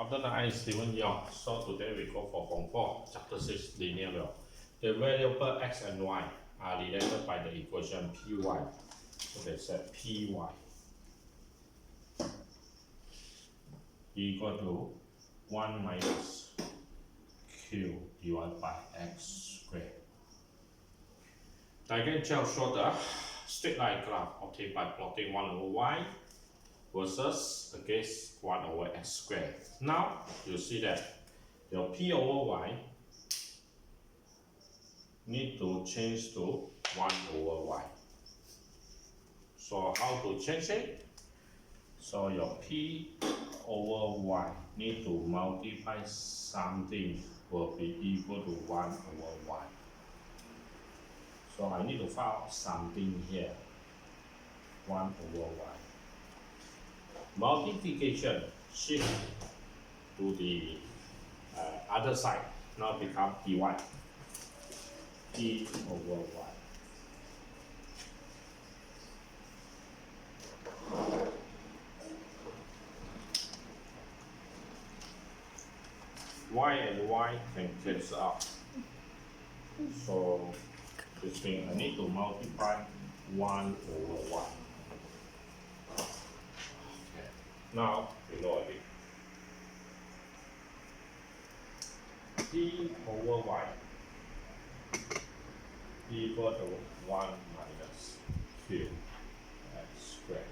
After that, I am Steven Yong. So today we go for Form 4, Chapter 6, Linear Law. The variable x and y are related by the equation py. So they said py equal to 1 minus q divided by x squared. Diagram 12 show the straight line graph obtained by plotting 1 over y versus against 1 over x squared. Now you see that your p over y need to change to 1 over y. So how to change it? So your p over y need to multiply something will be equal to 1 over y. So I need to find out something here, 1 over y. Multiplication shift to the other side, now become dy, p over y. Y and y can cancel out. So this means I need to multiply 1 over y. Okay. Now we know it. P over y equal to 1 minus q x squared.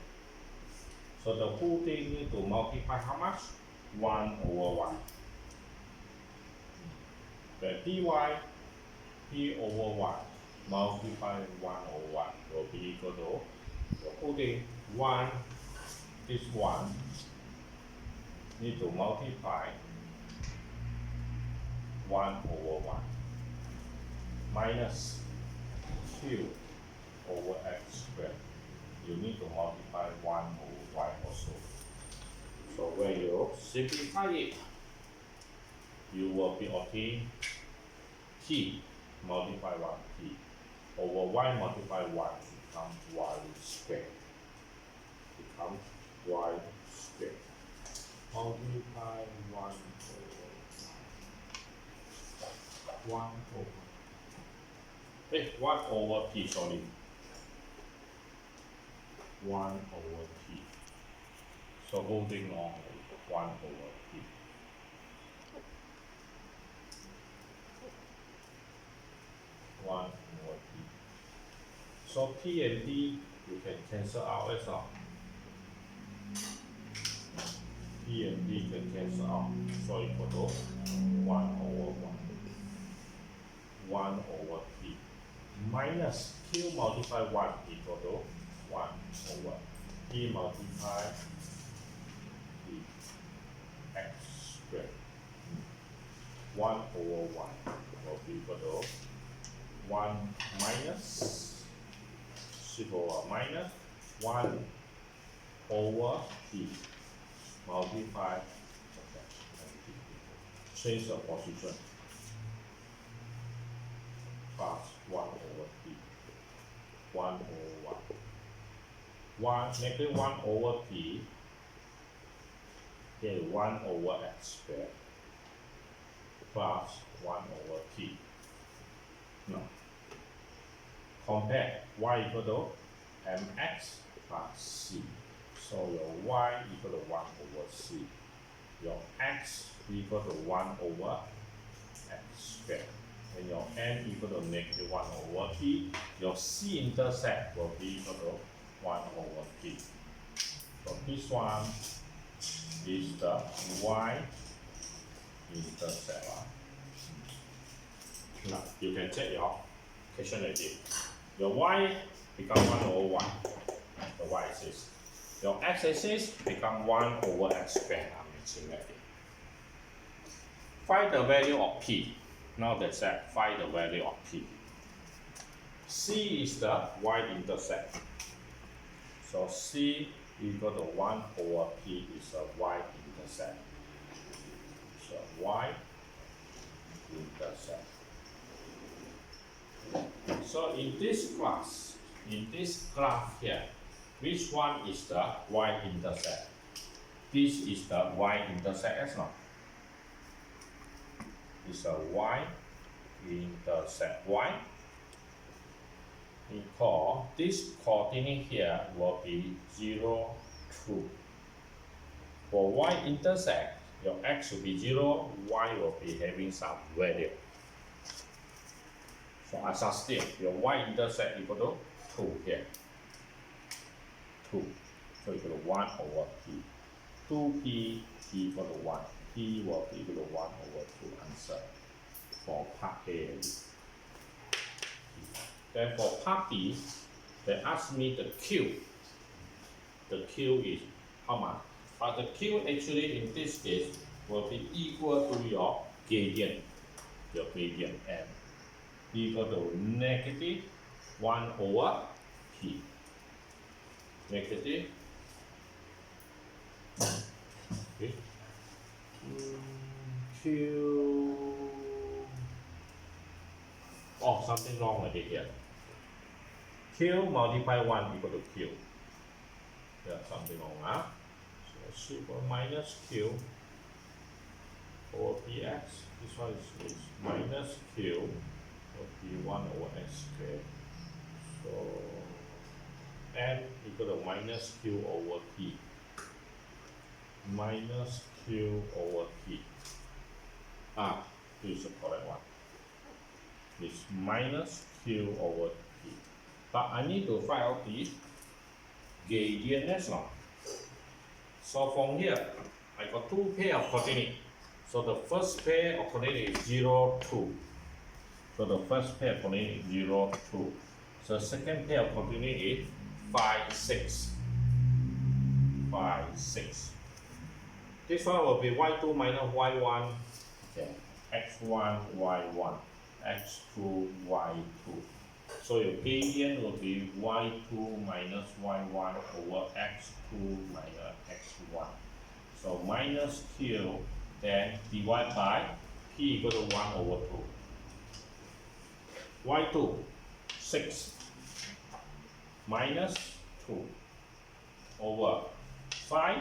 So the whole thing need to multiply how much? 1 over y. The dy p over y multiply 1 over y will be equal to the whole thing 1, this 1 need to multiply 1 over y minus q over x squared. You need to multiply 1 over y also. So when you simplify it, you will be obtain t multiply 1t over y multiply 1 becomes y squared. Becomes y squared. Multiply 1 over t, sorry. 1 over t. So holding on 1 over t. So p and d you can cancel out as well. P and d can cancel out. So equal to 1 over 1 over p minus q multiply 1 equal to 1 over p multiply p x squared. 1 over 1 will be equal to 1 minus 0 minus 1 over p multiply, change the position, plus 1 over p, 1 over 1, negative 1 over p, okay, 1 over x squared, plus 1 over p. Now, compare y equal to mx plus c. So your y equal to 1 over c. Your x equal to 1 over x squared. And your n equal to negative 1 over p. Your c intercept will be equal to 1 over p. So this one is the y intercept. Now you can check your question again. Your y become 1 over 1, the y axis. Your x axis become 1 over x squared. I'm mixing that in. Find the value of p. Now that's that. Find the value of p. C is the y intercept. So c equal to 1 over p is a y intercept. So y intercept. So in this class, in this graph here, which one is the y intercept? this is the y-intercept as well. It's a y-intercept y. Because this coordinate here will be 0, 2. For y-intercept, your x will be 0, y will be having some value. So as I state, your y-intercept equal to 2 here. 2. So equal to 1 over p. 2p equal to 1. P will be equal to 1 over 2 answer for part A. Then for part B, they ask me the Q. The Q is how much? But the Q actually in this case will be equal to your gradient. Your gradient M equal to negative 1 over P. Negative. Okay. Q. Oh, something wrong with it here. Q multiply 1 equal to Q. Yeah, something wrong, huh? So super minus Q over px. This one is minus Q will be 1 over x squared. So n equal to minus Q over p. Minus Q over p. This is the correct one. It's minus Q over p. But I need to find out the gradient as well. So from here, I got two pair of coordinates. So the first pair of coordinates is 0, 2. So the first pair of coordinates is 0, 2. So second pair of coordinates is 5, 6. 5, 6. This one will be y2 minus y1. Okay. x1, y1. x2, y2. So your gradient will be y2 minus y1 over x2 minus x1. So minus q, then divide by p equal to 1 over 2. y2, 6 minus 2 over 5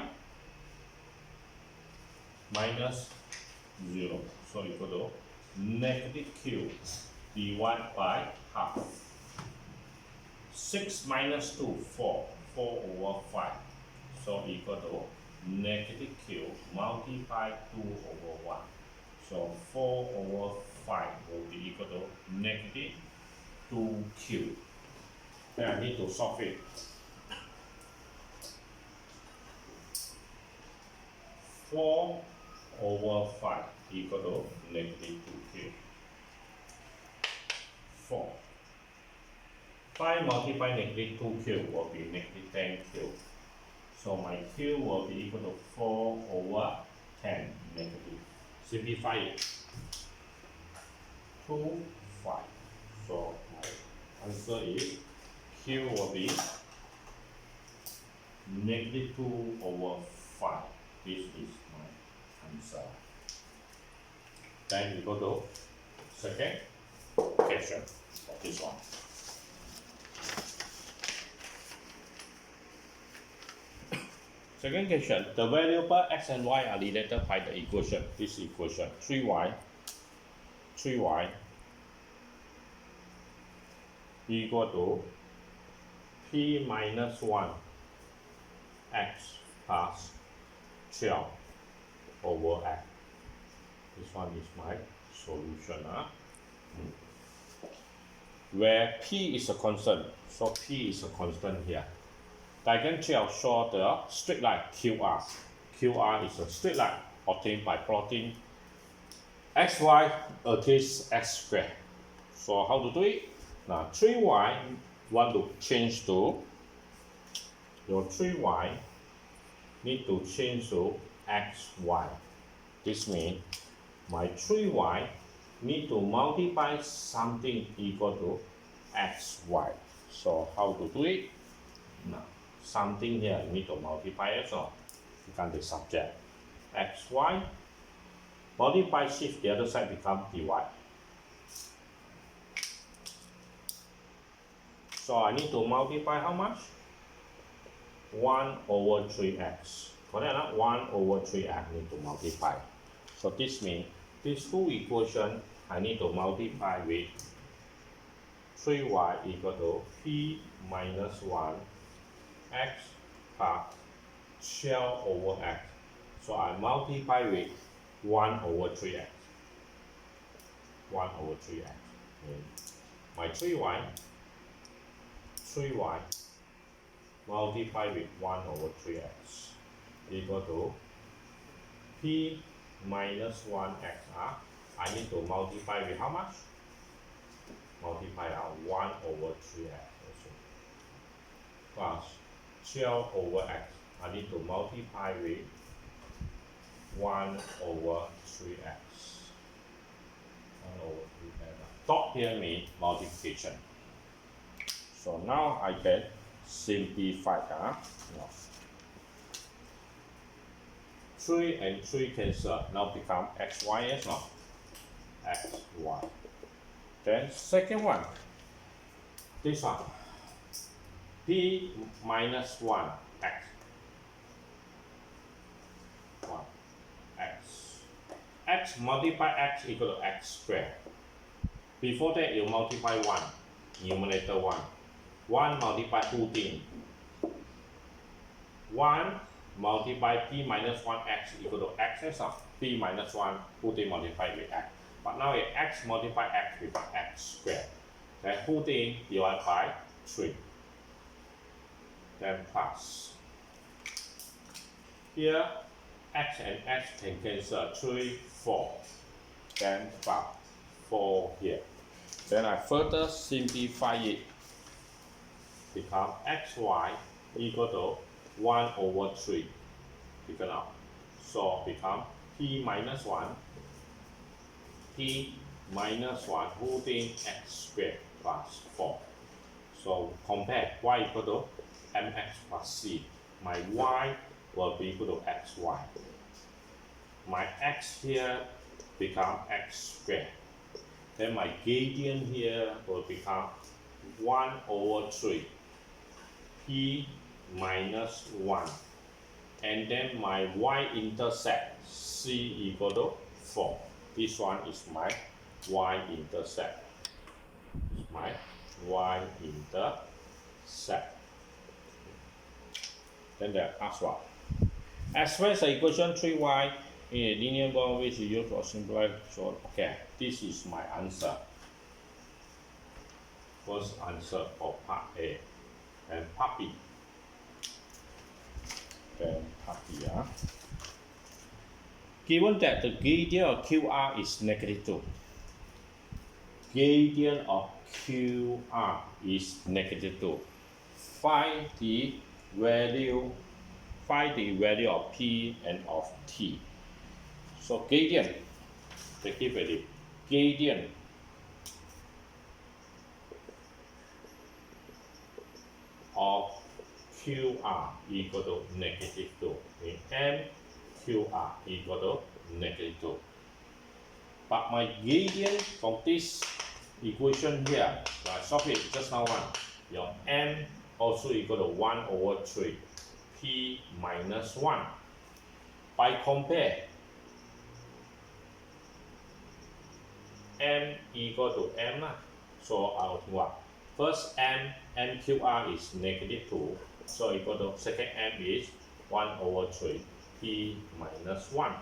minus 0. So equal to negative q divided by half. 6 minus 2, 4. 4 over 5. So equal to negative q multiply 2 over 1. So 4 over 5 will be equal to negative 2q. Then I need to solve it. 4 over 5 equal to negative 2q. 4. 5 multiplied negative 2q will be negative 10q. So my q will be equal to 4 over 10 negative. Simplify it. 2, 5. So my answer is q will be negative 2 over 5. This is my answer. Then we go to second question of this one. Second question, the variable x and y are related by the equation. This equation 3y equal to p minus 1 x plus 12 over x. This one is my solution. Where p is a constant, so p is a constant here. Diagram 12 shows the straight line QR. QR is a straight line obtained by plotting xy against x squared. So how to do it? Now 3y want to change to your 3y need to change to xy. This means my 3y need to multiply something equal to xy. So how to do it? Now something here you need to multiply as well. Become the subject. xy multiply shift the other side become dy. So I need to multiply how much? 1 over 3x For that, 1 over 3 I need to multiply. So this means these two equations I need to multiply with 3y equal to p minus 1 x plus 12 over x. So I multiply with 1 over 3x. 1 over 3x. My 3y multiply with 1 over 3x equal to p minus 1x. I need to multiply with how much? Multiply 1 over 3x also. Plus 12 over x. I need to multiply with 1 over 3x. 1 over 3x. Dot here means multiplication. So now I can simplify. 3 and 3 cancel. Now become xy as well. xy. Then second one. This one. p minus 1 x. 1 x. X multiply x equal to x squared. Before that, you multiply 1. Numerator 1. 1 multiply whole thing. 1 multiply p minus 1x equal to x as well. P minus 1 whole thing multiply with x. But now if x multiply x become x squared. Then whole thing divided by 3. Then plus. Here x and x can cancel 3, 4. Then plus 4 here. Then I further simplify it. Become xy equal to 1 over 3. Taken out. So become p minus 1. P minus 1 whole thing x squared plus 4. So compare y equal to mx plus c. My y will be equal to xy. My x here become x squared. Then my gradient here will become 1 over 3 p minus 1. And then my y-intercept c equal to 4. This one is my y-intercept. My y-intercept. Then the last one. Express the equation 3y in a linear bond which is used for simplify. So, okay, this is my answer. First answer for part A. And part B. Then part B. Given that the gradient of QR is negative 2. Gradient of QR is negative 2. Find the value of P and of T. So gradient, the key value, gradient of QR equal to negative 2. In MQR equal to negative 2. But my gradient from this equation here, I solve it just now one. Your M also equal to 1 over 3 P minus 1. By compare, M equal to M. So I'll do what? First MQR is negative 2. So equal to second M is 1 over 3 P minus 1.